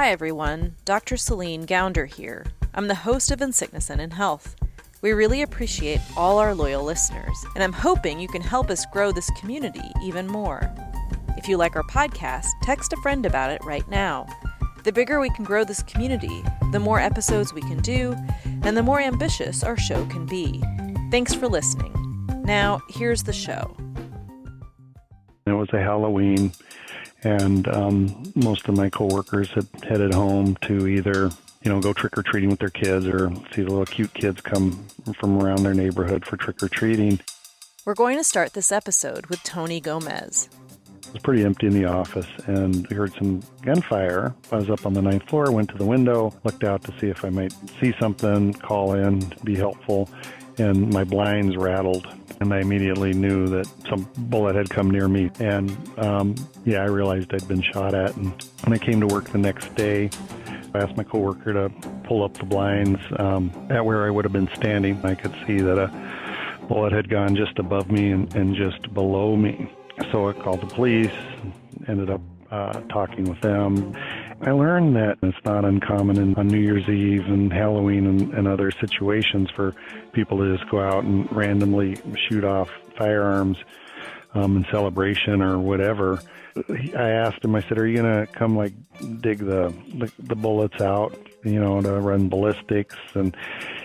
Hi everyone, Dr. Céline Gounder here. I'm the host of In Sickness and in Health. We really appreciate all our loyal listeners, and I'm hoping you can help us grow this community even more. If you like our podcast, text a friend about it right now. The bigger we can grow this community, the more episodes we can do, and the more ambitious our show can be. Thanks for listening. Now, here's the show. It was a Halloween, and most of my coworkers had headed home to either, go trick-or-treating with their kids or see the little cute kids come from around their neighborhood for trick-or-treating. We're going to start this episode with Tony Gomez. It was pretty empty in the office, and we heard some gunfire. I was up on the 9th floor, went to the window, looked out to see if I might see something, call in, be helpful, and my blinds rattled. And I immediately knew that some bullet had come near me. And, I realized I'd been shot at. And when I came to work the next day, I asked my coworker to pull up the blinds at where I would have been standing. I could see that a bullet had gone just above me and just below me. So I called the police, ended up talking with them. I learned that it's not uncommon on New Year's Eve and Halloween and other situations for people to just go out and randomly shoot off firearms in celebration or whatever. I asked him, I said, are you going to come dig the bullets out, to run ballistics? And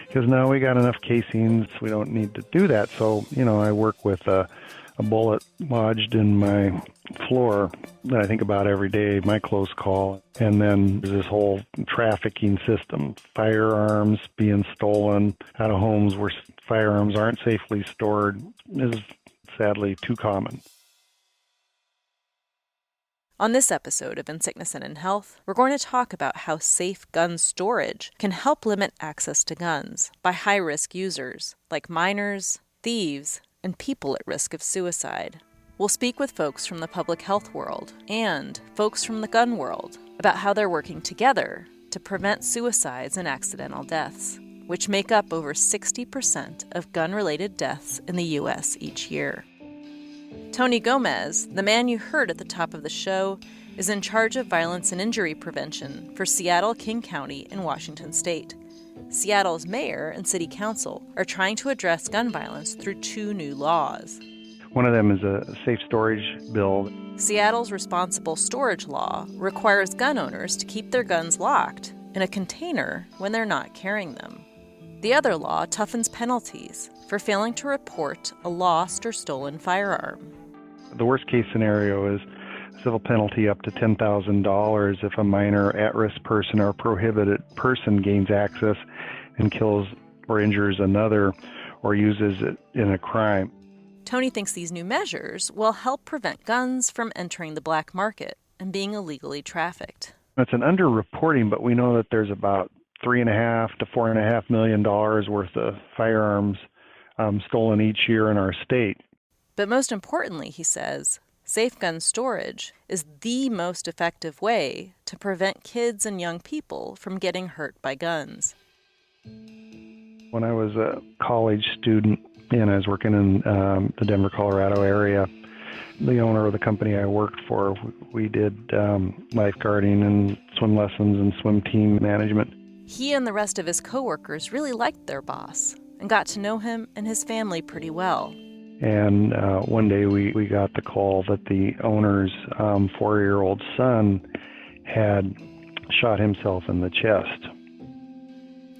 he goes, no, we got enough casings. We don't need to do that. So, I work with a bullet lodged in my floor that I think about every day, my close call. And then there's this whole trafficking system, firearms being stolen out of homes where firearms aren't safely stored is sadly too common. On this episode of In Sickness and in Health, we're going to talk about how safe gun storage can help limit access to guns by high-risk users like minors, thieves, and people at risk of suicide. We'll speak with folks from the public health world and folks from the gun world about how they're working together to prevent suicides and accidental deaths, which make up over 60% of gun-related deaths in the U.S. each year. Tony Gomez, the man you heard at the top of the show, is in charge of violence and injury prevention for Seattle-King County in Washington State. Seattle's mayor and city council are trying to address gun violence through two new laws. One of them is a safe storage bill. Seattle's responsible storage law requires gun owners to keep their guns locked in a container when they're not carrying them. The other law toughens penalties for failing to report a lost or stolen firearm. The worst case scenario is civil penalty up to $10,000 if a minor, at-risk person, or prohibited person gains access and kills or injures another or uses it in a crime. Tony thinks these new measures will help prevent guns from entering the black market and being illegally trafficked. It's an underreporting, but we know that there's about $3.5 to $4.5 million worth of firearms stolen each year in our state. But most importantly, he says, safe gun storage is the most effective way to prevent kids and young people from getting hurt by guns. When I was a college student and I was working in the Denver, Colorado area, the owner of the company I worked for, we did lifeguarding and swim lessons and swim team management. He and the rest of his coworkers really liked their boss and got to know him and his family pretty well. And one day we got the call that the owner's 4-year-old son had shot himself in the chest.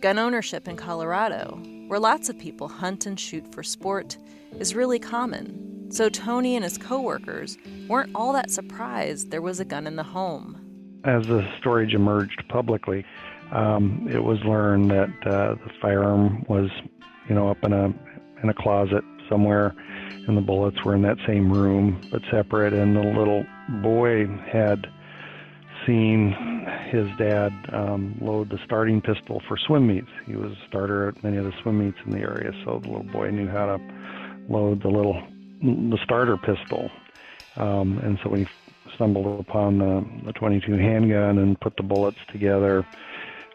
Gun ownership in Colorado, where lots of people hunt and shoot for sport, is really common. So Tony and his coworkers weren't all that surprised there was a gun in the home. As the storage emerged publicly, it was learned that the firearm was, up in a closet somewhere, and the bullets were in that same room but separate. And the little boy had seen his dad load the starting pistol for swim meets. He was a starter at many of the swim meets in the area, so the little boy knew how to load the starter pistol. And so when he stumbled upon the .22 handgun and put the bullets together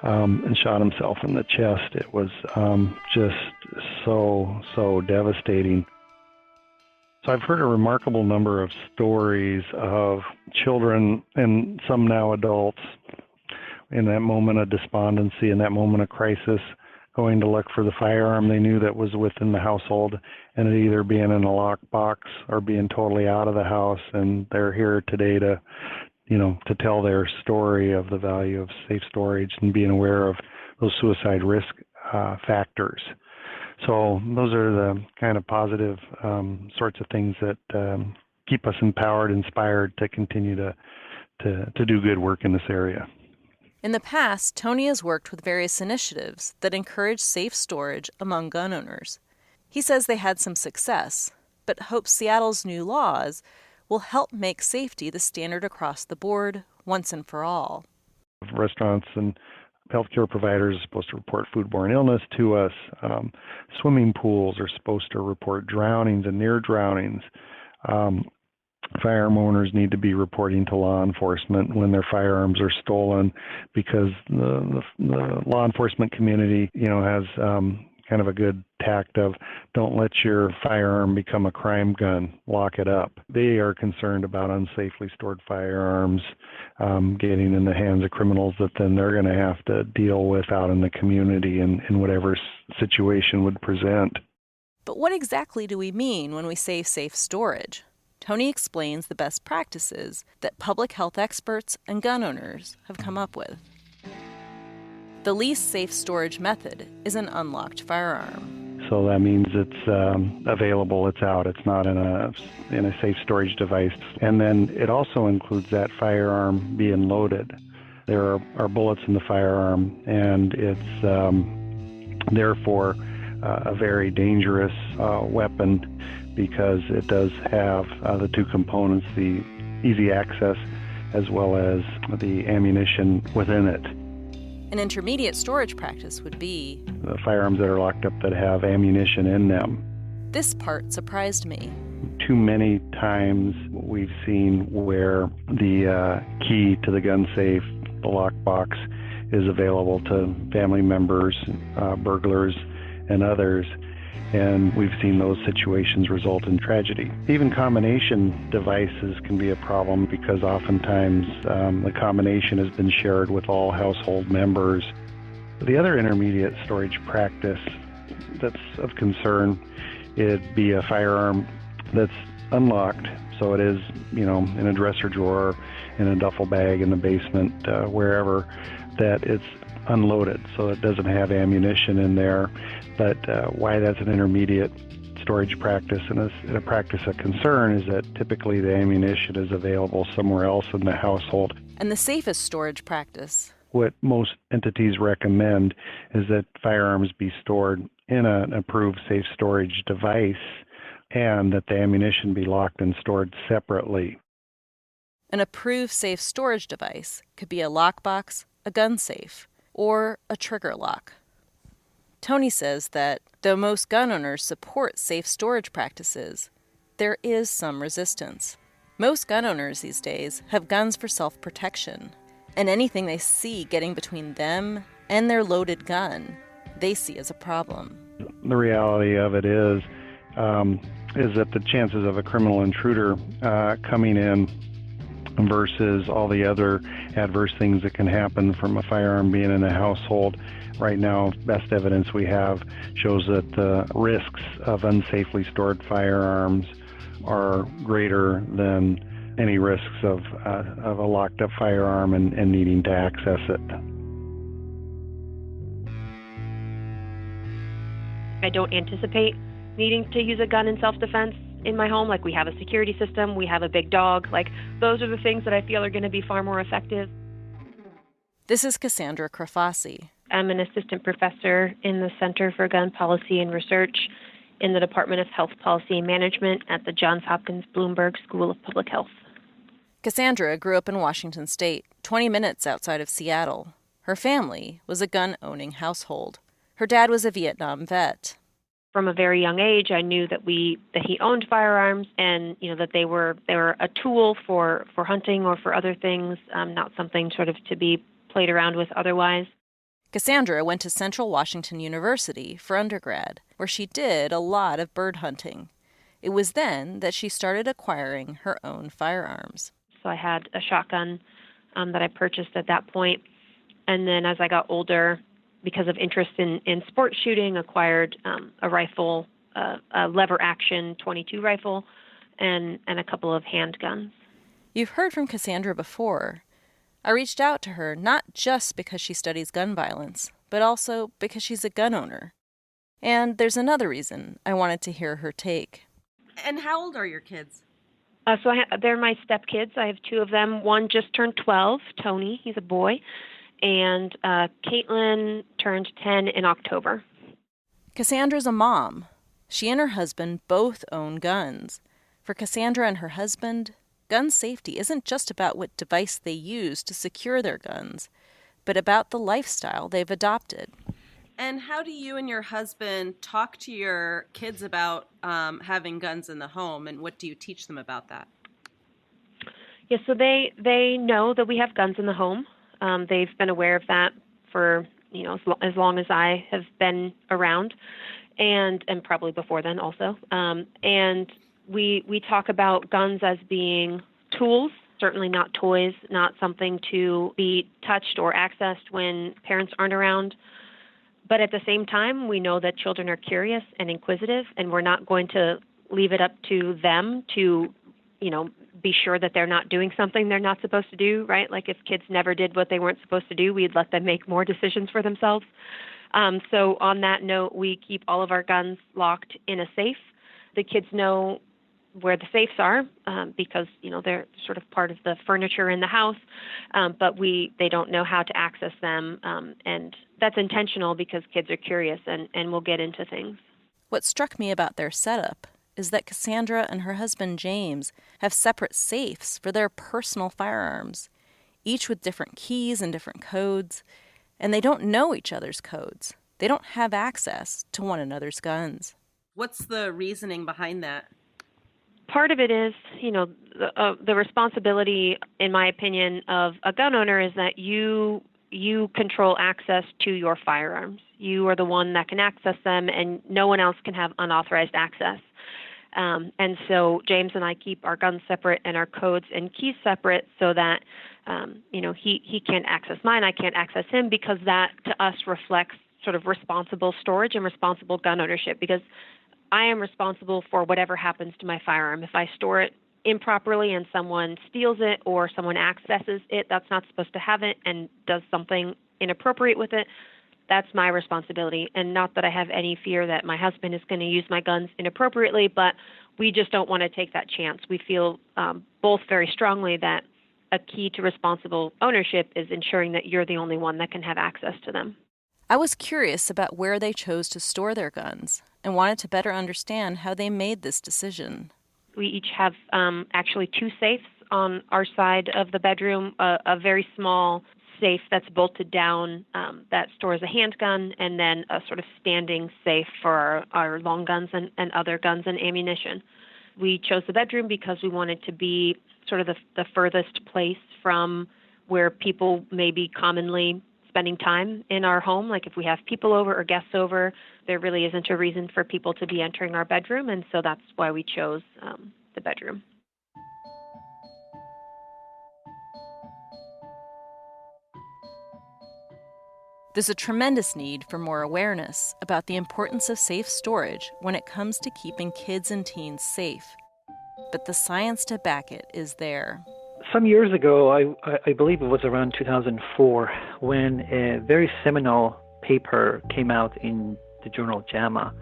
and shot himself in the chest, it was just so devastating. So I've heard a remarkable number of stories of children, and some now adults, in that moment of despondency, in that moment of crisis, going to look for the firearm they knew that was within the household, and it either being in a lockbox or being totally out of the house. And they're here today to tell their story of the value of safe storage and being aware of those suicide risk factors. So those are the kind of positive sorts of things that keep us empowered, inspired to continue to do good work in this area. In the past, Tony has worked with various initiatives that encourage safe storage among gun owners. He says they had some success, but hopes Seattle's new laws will help make safety the standard across the board once and for all. Restaurants and healthcare providers are supposed to report foodborne illness to us. Swimming pools are supposed to report drownings and near drownings. Firearm owners need to be reporting to law enforcement when their firearms are stolen, because the law enforcement community, has kind of a good tact of don't let your firearm become a crime gun, lock it up. They are concerned about unsafely stored firearms getting in the hands of criminals that then they're going to have to deal with out in the community in whatever situation would present. But what exactly do we mean when we say safe storage? Tony explains the best practices that public health experts and gun owners have come up with. The least safe storage method is an unlocked firearm. So that means it's available, it's out, it's not in a safe storage device. And then it also includes that firearm being loaded. There are bullets in the firearm, and it's therefore a very dangerous weapon, because it does have the two components, the easy access as well as the ammunition within it. An intermediate storage practice would be the firearms that are locked up that have ammunition in them. This part surprised me. Too many times we've seen where the key to the gun safe, the lockbox, is available to family members, burglars, and others. And we've seen those situations result in tragedy. Even combination devices can be a problem, because oftentimes the combination has been shared with all household members. The other intermediate storage practice that's of concern, it'd be a firearm that's unlocked. So it is, in a dresser drawer, in a duffel bag, in the basement, wherever, that it's unloaded, so it doesn't have ammunition in there. But why that's an intermediate storage practice and a practice of concern is that typically the ammunition is available somewhere else in the household. And the safest storage practice? What most entities recommend is that firearms be stored in an approved safe storage device, and that the ammunition be locked and stored separately. An approved safe storage device could be a lockbox, a gun safe, or a trigger lock. Tony says that though most gun owners support safe storage practices, there is some resistance. Most gun owners these days have guns for self-protection, and anything they see getting between them and their loaded gun, they see as a problem. The reality of it is that the chances of a criminal intruder coming in versus all the other adverse things that can happen from a firearm being in a household. Right now, best evidence we have shows that the risks of unsafely stored firearms are greater than any risks of a locked up firearm and needing to access it. I don't anticipate needing to use a gun in self-defense in my home. Like, we have a security system, we have a big dog. Like, those are the things that I feel are going to be far more effective. This is Cassandra Crifasi. I'm an assistant professor in the Center for Gun Policy and Research in the Department of Health Policy and Management at the Johns Hopkins Bloomberg School of Public Health. Cassandra grew up in Washington State, 20 minutes outside of Seattle. Her family was a gun-owning household. Her dad was a Vietnam vet. From a very young age, I knew that he owned firearms, and that they were a tool for hunting or for other things, not something sort of to be played around with otherwise. Cassandra went to Central Washington University for undergrad, where she did a lot of bird hunting. It was then that she started acquiring her own firearms. So I had a shotgun that I purchased at that point, And then as I got older, because of interest in sport shooting, acquired a rifle, a lever action .22 rifle, and a couple of handguns. You've heard from Cassandra before. I reached out to her not just because she studies gun violence, but also because she's a gun owner. And there's another reason I wanted to hear her take. And how old are your kids? So they're my stepkids. I have two of them. One just turned 12, Tony. He's a boy. And Caitlin turned 10 in October. Cassandra's a mom. She and her husband both own guns. For Cassandra and her husband, gun safety isn't just about what device they use to secure their guns, but about the lifestyle they've adopted. And how do you and your husband talk to your kids about having guns in the home, and what do you teach them about that? Yeah, so they know that we have guns in the home. They've been aware of that for as long as I have been around, and probably before then also. And we talk about guns as being tools, certainly not toys, not something to be touched or accessed when parents aren't around. But at the same time, we know that children are curious and inquisitive, and we're not going to leave it up to them to, be sure that they're not doing something they're not supposed to do, right? Like if kids never did what they weren't supposed to do, we'd let them make more decisions for themselves. So on that note, we keep all of our guns locked in a safe. The kids know where the safes are because, they're sort of part of the furniture in the house, but they don't know how to access them. And that's intentional because kids are curious and will get into things. What struck me about their setup is that Cassandra and her husband James have separate safes for their personal firearms, each with different keys and different codes, and they don't know each other's codes. They don't have access to one another's guns. What's the reasoning behind that? Part of it is, the responsibility, in my opinion, of a gun owner is that you control access to your firearms. You are the one that can access them, and no one else can have unauthorized access. And so James and I keep our guns separate and our codes and keys separate so that, he can't access mine, I can't access him, because that to us reflects sort of responsible storage and responsible gun ownership, because I am responsible for whatever happens to my firearm. If I store it improperly and someone steals it or someone accesses it that's not supposed to have it and does something inappropriate with it, that's my responsibility. And not that I have any fear that my husband is going to use my guns inappropriately, but we just don't want to take that chance. We feel both very strongly that a key to responsible ownership is ensuring that you're the only one that can have access to them. I was curious about where they chose to store their guns and wanted to better understand how they made this decision. We each have actually two safes on our side of the bedroom, a very small safe that's bolted down that stores a handgun, and then a sort of standing safe for our long guns and other guns and ammunition. We chose the bedroom because we wanted to be sort of the furthest place from where people may be commonly spending time in our home. Like if we have people over or guests over, there really isn't a reason for people to be entering our bedroom, and so that's why we chose the bedroom. There's a tremendous need for more awareness about the importance of safe storage when it comes to keeping kids and teens safe. But the science to back it is there. Some years ago, I believe it was around 2004, when a very seminal paper came out in the journal JAMA,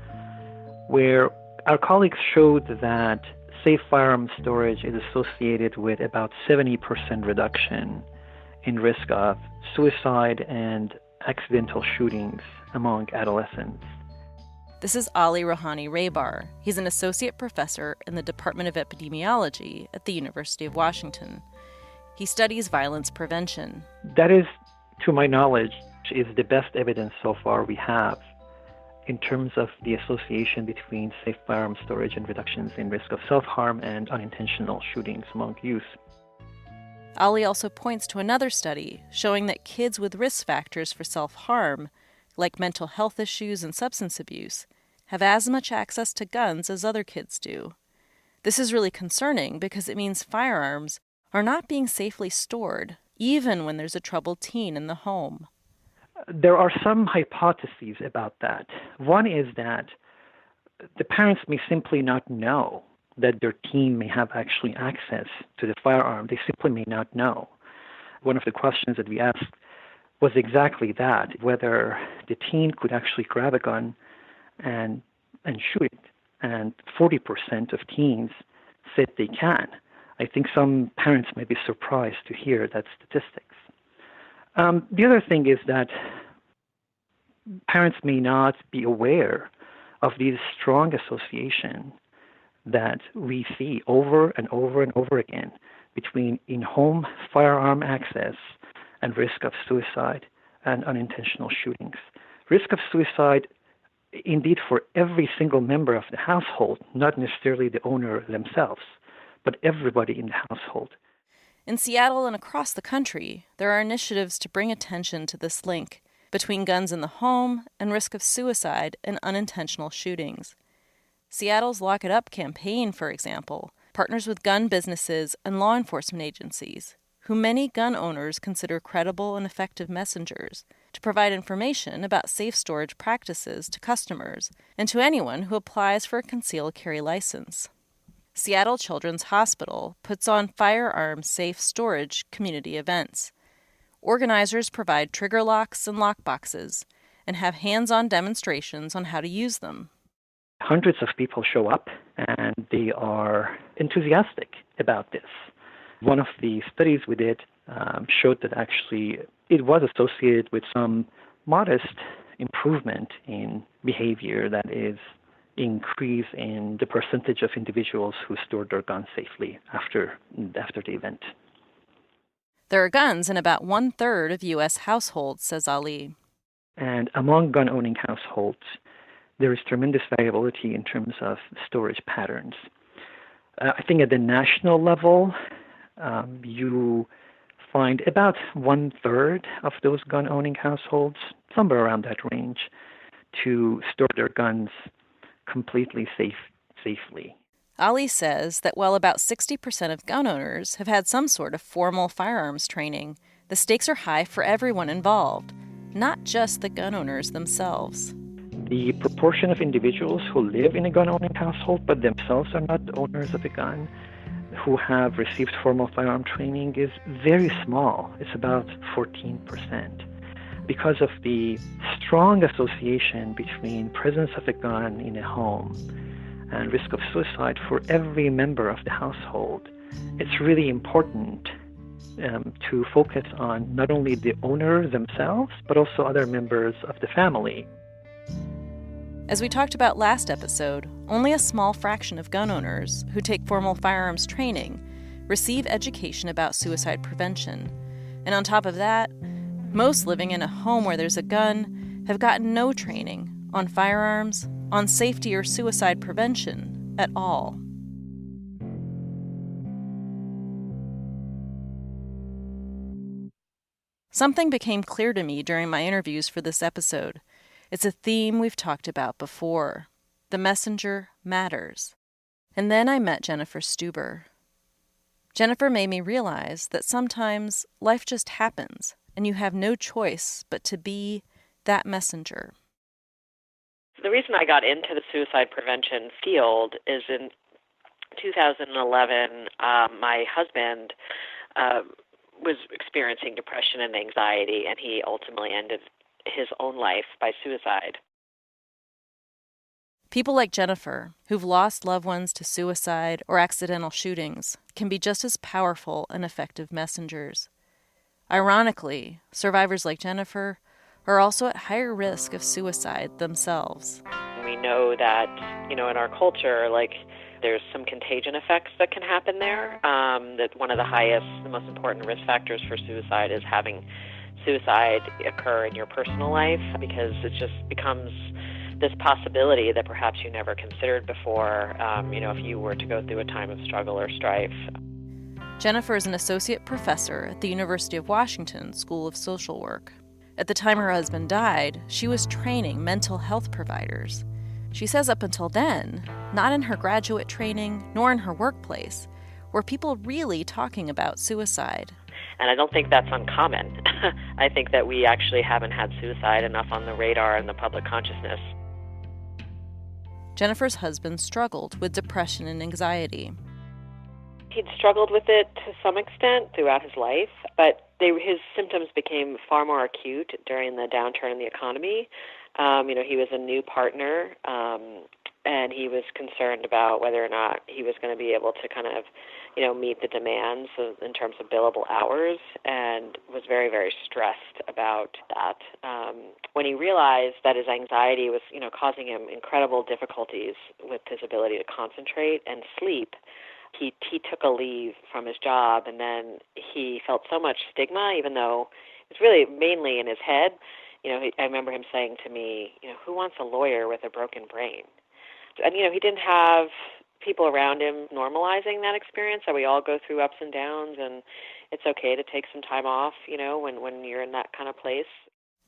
where our colleagues showed that safe firearm storage is associated with about 70% reduction in risk of suicide and accidental shootings among adolescents. This is Rowhani-Rahbar. He's an associate professor in the Department of Epidemiology at the University of Washington. He studies violence prevention. That is, to my knowledge, is the best evidence so far we have in terms of the association between safe firearm storage and reductions in risk of self-harm and unintentional shootings among youth. Ali also points to another study showing that kids with risk factors for self-harm, like mental health issues and substance abuse, have as much access to guns as other kids do. This is really concerning because it means firearms are not being safely stored, even when there's a troubled teen in the home. There are some hypotheses about that. One is that the parents may simply not know that their teen may have actually access to the firearm. They simply may not know. One of the questions that we asked was exactly that, whether the teen could actually grab a gun and shoot it. And 40% of teens said they can. I think some parents may be surprised to hear that statistics. The other thing is that parents may not be aware of the strong association that we see over and over and over again between in-home firearm access and risk of suicide and unintentional shootings. Risk of suicide, indeed, for every single member of the household, not necessarily the owner themselves, but everybody in the household. In Seattle and across the country, there are initiatives to bring attention to this link between guns in the home and risk of suicide and unintentional shootings. Seattle's Lock It Up campaign, for example, partners with gun businesses and law enforcement agencies, who many gun owners consider credible and effective messengers, to provide information about safe storage practices to customers and to anyone who applies for a concealed carry license. Seattle Children's Hospital puts on firearm safe storage community events. Organizers provide trigger locks and lock boxes and have hands-on demonstrations on how to use them. Hundreds of people show up and they are enthusiastic about this. One of the studies we did showed that actually it was associated with some modest improvement in behavior, that is, increase in the percentage of individuals who stored their guns safely after the event. There are guns in about 1/3 of U.S. households, says Ali. And among gun-owning households, there is tremendous variability in terms of storage patterns. I think at the national level, you find about 1/3 of those gun-owning households, somewhere around that range, to store their guns completely safely. Ali says that while about 60% of gun owners have had some sort of formal firearms training, the stakes are high for everyone involved, not just the gun owners themselves. The proportion of individuals who live in a gun-owning household but themselves are not owners of a gun, who have received formal firearm training, is very small. It's about 14%. Because of the strong association between presence of a gun in a home and risk of suicide for every member of the household, it's really important to focus on not only the owner themselves, but also other members of the family. As we talked about last episode, only a small fraction of gun owners who take formal firearms training receive education about suicide prevention. And on top of that, most living in a home where there's a gun have gotten no training on firearms, on safety or suicide prevention at all. Something became clear to me during my interviews for this episode. It's a theme we've talked about before. The messenger matters. And then I met Jennifer Stuber. Jennifer made me realize that sometimes life just happens, and you have no choice but to be that messenger. The reason I got into the suicide prevention field is in 2011, my husband was experiencing depression and anxiety, and he ultimately ended his own life by suicide. People like Jennifer, who've lost loved ones to suicide or accidental shootings, can be just as powerful and effective messengers. Ironically, survivors like Jennifer are also at higher risk of suicide themselves. We know that, in our culture, there's some contagion effects that can happen there. That one of the most important risk factors for suicide is having suicide occur in your personal life, because it just becomes this possibility that perhaps you never considered before, if you were to go through a time of struggle or strife. Jennifer is an associate professor at the University of Washington School of Social Work. At the time her husband died, she was training mental health providers. She says up until then, not in her graduate training nor in her workplace, were people really talking about suicide. And I don't think that's uncommon. I think that we actually haven't had suicide enough on the radar in the public consciousness. Jennifer's husband struggled with depression and anxiety. He'd struggled with it to some extent throughout his life, but his symptoms became far more acute during the downturn in the economy. He was a new partner, and he was concerned about whether or not he was going to be able to kind of, meet the demands in terms of billable hours, and was very, very stressed about that. When he realized that his anxiety was, causing him incredible difficulties with his ability to concentrate and sleep, he took a leave from his job, and then he felt so much stigma, even though it's really mainly in his head. I remember him saying to me, who wants a lawyer with a broken brain? And, he didn't have people around him normalizing that experience, that we all go through ups and downs, and it's okay to take some time off, when you're in that kind of place.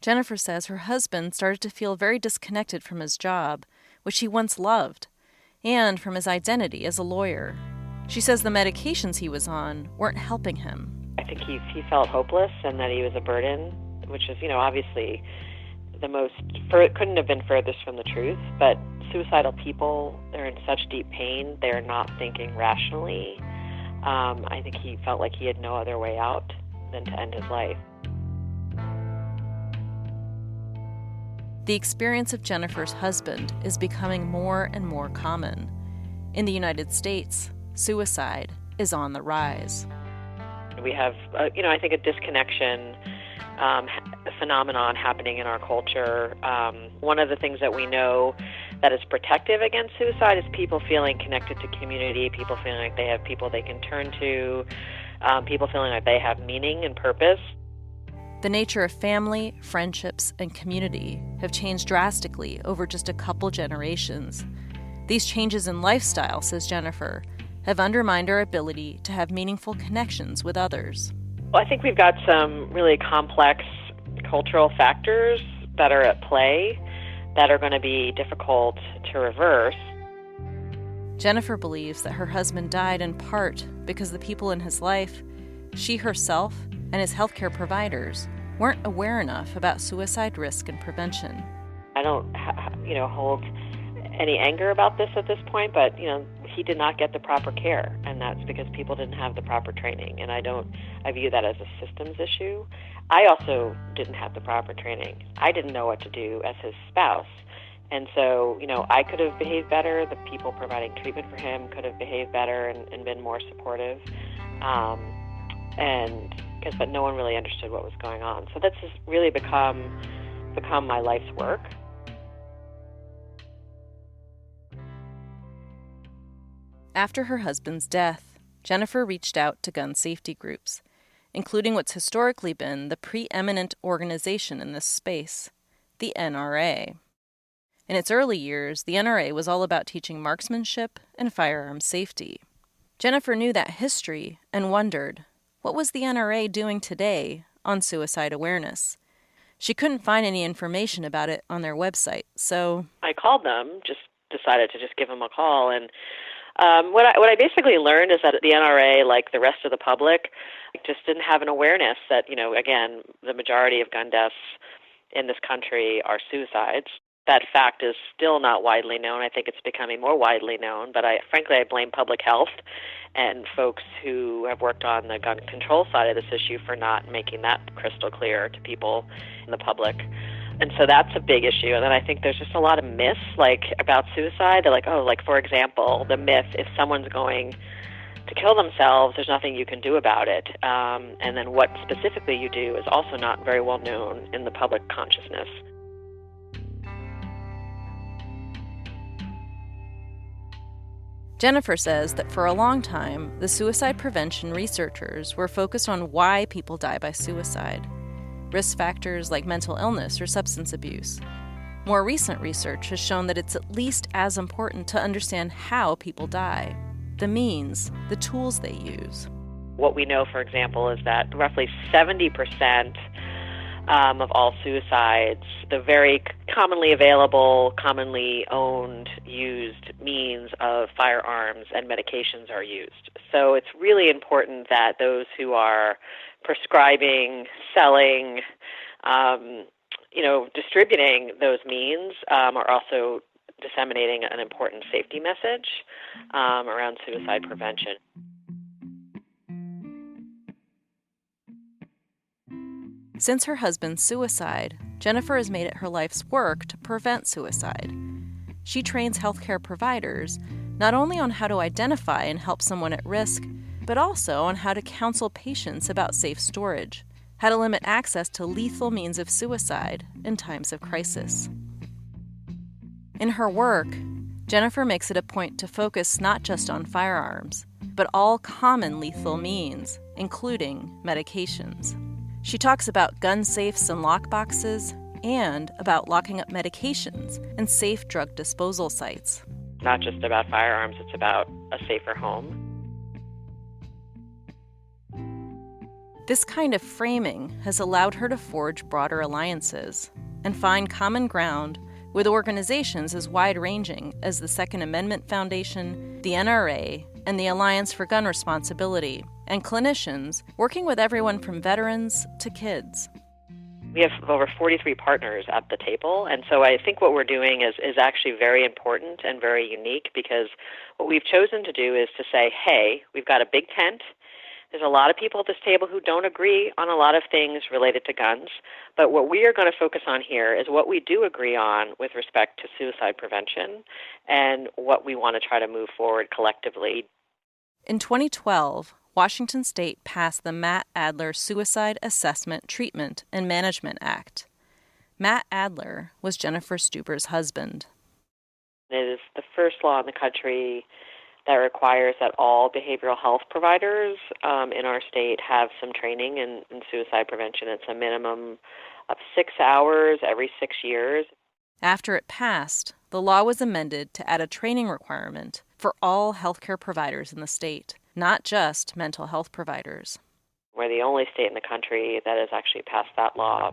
Jennifer says her husband started to feel very disconnected from his job, which he once loved, and from his identity as a lawyer. She says the medications he was on weren't helping him. I think he felt hopeless and that he was a burden, which is, obviously couldn't have been furthest from the truth. But suicidal people, they're in such deep pain, they're not thinking rationally. I think he felt like he had no other way out than to end his life. The experience of Jennifer's husband is becoming more and more common. In the United States, suicide is on the rise. We have, I think a disconnection phenomenon happening in our culture. One of the things that we know that is protective against suicide is people feeling connected to community, people feeling like they have people they can turn to, people feeling like they have meaning and purpose. The nature of family, friendships, and community have changed drastically over just a couple generations. These changes in lifestyle, says Jennifer, have undermined our ability to have meaningful connections with others. Well, I think we've got some really complex cultural factors that are at play that are going to be difficult to reverse. Jennifer believes that her husband died in part because the people in his life, she herself, and his healthcare providers weren't aware enough about suicide risk and prevention. I don't, hold any anger about this at this point, but, he did not get the proper care, and that's because people didn't have the proper training, and I view that as a systems issue. I also didn't have the proper training. I didn't know what to do as his spouse, and so, I could have behaved better. The people providing treatment for him could have behaved better and been more supportive, but no one really understood what was going on. So that's just really become my life's work. After her husband's death, Jennifer reached out to gun safety groups, including what's historically been the preeminent organization in this space, the NRA. In its early years, the NRA was all about teaching marksmanship and firearm safety. Jennifer knew that history and wondered, what was the NRA doing today on suicide awareness? She couldn't find any information about it on their website, so I called them, just decided to just give them a call, and what I basically learned is that the NRA, like the rest of the public, just didn't have an awareness that, again, the majority of gun deaths in this country are suicides. That fact is still not widely known. I think it's becoming more widely known, but frankly, I blame public health and folks who have worked on the gun control side of this issue for not making that crystal clear to people in the public. And so that's a big issue. And then I think there's just a lot of myths, about suicide. They're for example, the myth, if someone's going to kill themselves, there's nothing you can do about it. And then what specifically you do is also not very well known in the public consciousness. Jennifer says that for a long time, the suicide prevention researchers were focused on why people die by suicide. Risk factors like mental illness or substance abuse. More recent research has shown that it's at least as important to understand how people die, the means, the tools they use. What we know, for example, is that roughly 70% of all suicides, the very commonly available, commonly owned, used means of firearms and medications are used. So it's really important that those who are prescribing, selling, distributing those means are also disseminating an important safety message around suicide prevention. Since her husband's suicide, Jennifer has made it her life's work to prevent suicide. She trains healthcare providers not only on how to identify and help someone at risk, but also on how to counsel patients about safe storage, how to limit access to lethal means of suicide in times of crisis. In her work, Jennifer makes it a point to focus not just on firearms, but all common lethal means, including medications. She talks about gun safes and lockboxes, and about locking up medications and safe drug disposal sites. Not just about firearms, it's about a safer home. This kind of framing has allowed her to forge broader alliances and find common ground with organizations as wide-ranging as the Second Amendment Foundation, the NRA, and the Alliance for Gun Responsibility, and clinicians working with everyone from veterans to kids. We have over 43 partners at the table, and so I think what we're doing is actually very important and very unique, because what we've chosen to do is to say, hey, we've got a big tent. There's a lot of people at this table who don't agree on a lot of things related to guns, but what we are going to focus on here is what we do agree on with respect to suicide prevention and what we want to try to move forward collectively. In 2012, Washington State passed the Matt Adler Suicide Assessment, Treatment, and Management Act. Matt Adler was Jennifer Stuber's husband. It is the first law in the country that requires that all behavioral health providers in our state have some training in suicide prevention. It's a minimum of 6 hours every 6 years. After it passed, the law was amended to add a training requirement for all healthcare providers in the state, not just mental health providers. We're the only state in the country that has actually passed that law.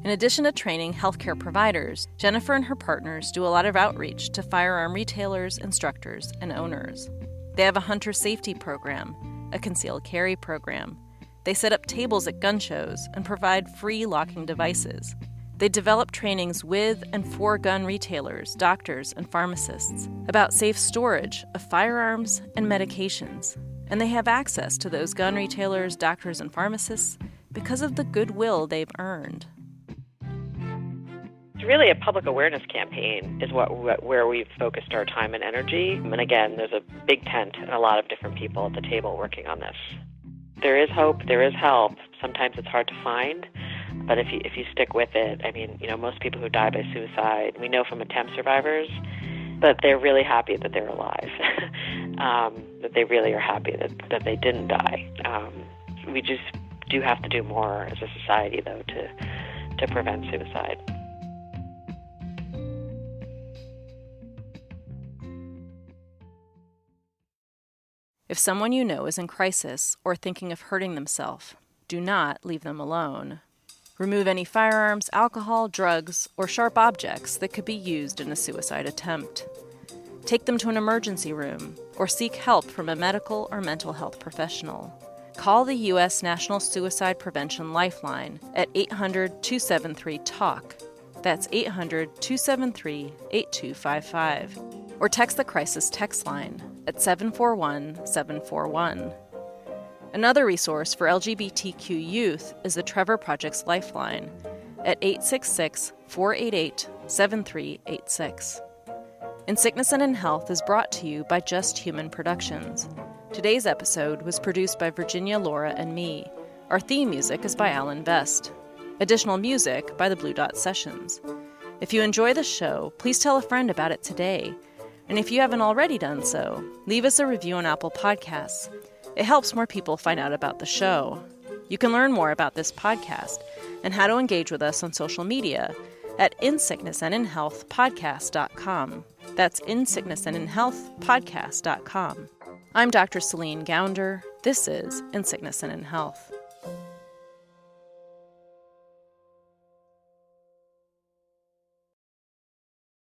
In addition to training healthcare providers, Jennifer and her partners do a lot of outreach to firearm retailers, instructors, and owners. They have a hunter safety program, a concealed carry program. They set up tables at gun shows and provide free locking devices. They develop trainings with and for gun retailers, doctors, and pharmacists about safe storage of firearms and medications. And they have access to those gun retailers, doctors, and pharmacists because of the goodwill they've earned. It's really a public awareness campaign is where we've focused our time and energy. And again, there's a big tent and a lot of different people at the table working on this. There is hope, there is help. Sometimes it's hard to find, but if you stick with it, most people who die by suicide, we know from attempt survivors, but they're really happy that they're alive, that they really are happy that they didn't die. We just do have to do more as a society, though, to prevent suicide. If someone you know is in crisis or thinking of hurting themselves, do not leave them alone. Remove any firearms, alcohol, drugs, or sharp objects that could be used in a suicide attempt. Take them to an emergency room or seek help from a medical or mental health professional. Call the U.S. National Suicide Prevention Lifeline at 800-273-TALK. That's 800-273-8255. Or text the crisis text line at 741-741. Another resource for LGBTQ youth is the Trevor Project's Lifeline at 866-488-7386. In Sickness and in Health is brought to you by Just Human Productions. Today's episode was produced by Virginia, Laura, and me. Our theme music is by Alan Best. Additional music by the Blue Dot Sessions. If you enjoy the show, please tell a friend about it today. And if you haven't already done so, leave us a review on Apple Podcasts. It helps more people find out about the show. You can learn more about this podcast and how to engage with us on social media at insicknessandinhealthpodcast.com. That's insicknessandinhealthpodcast.com. I'm Dr. Céline Gounder. This is In Sickness and in Health.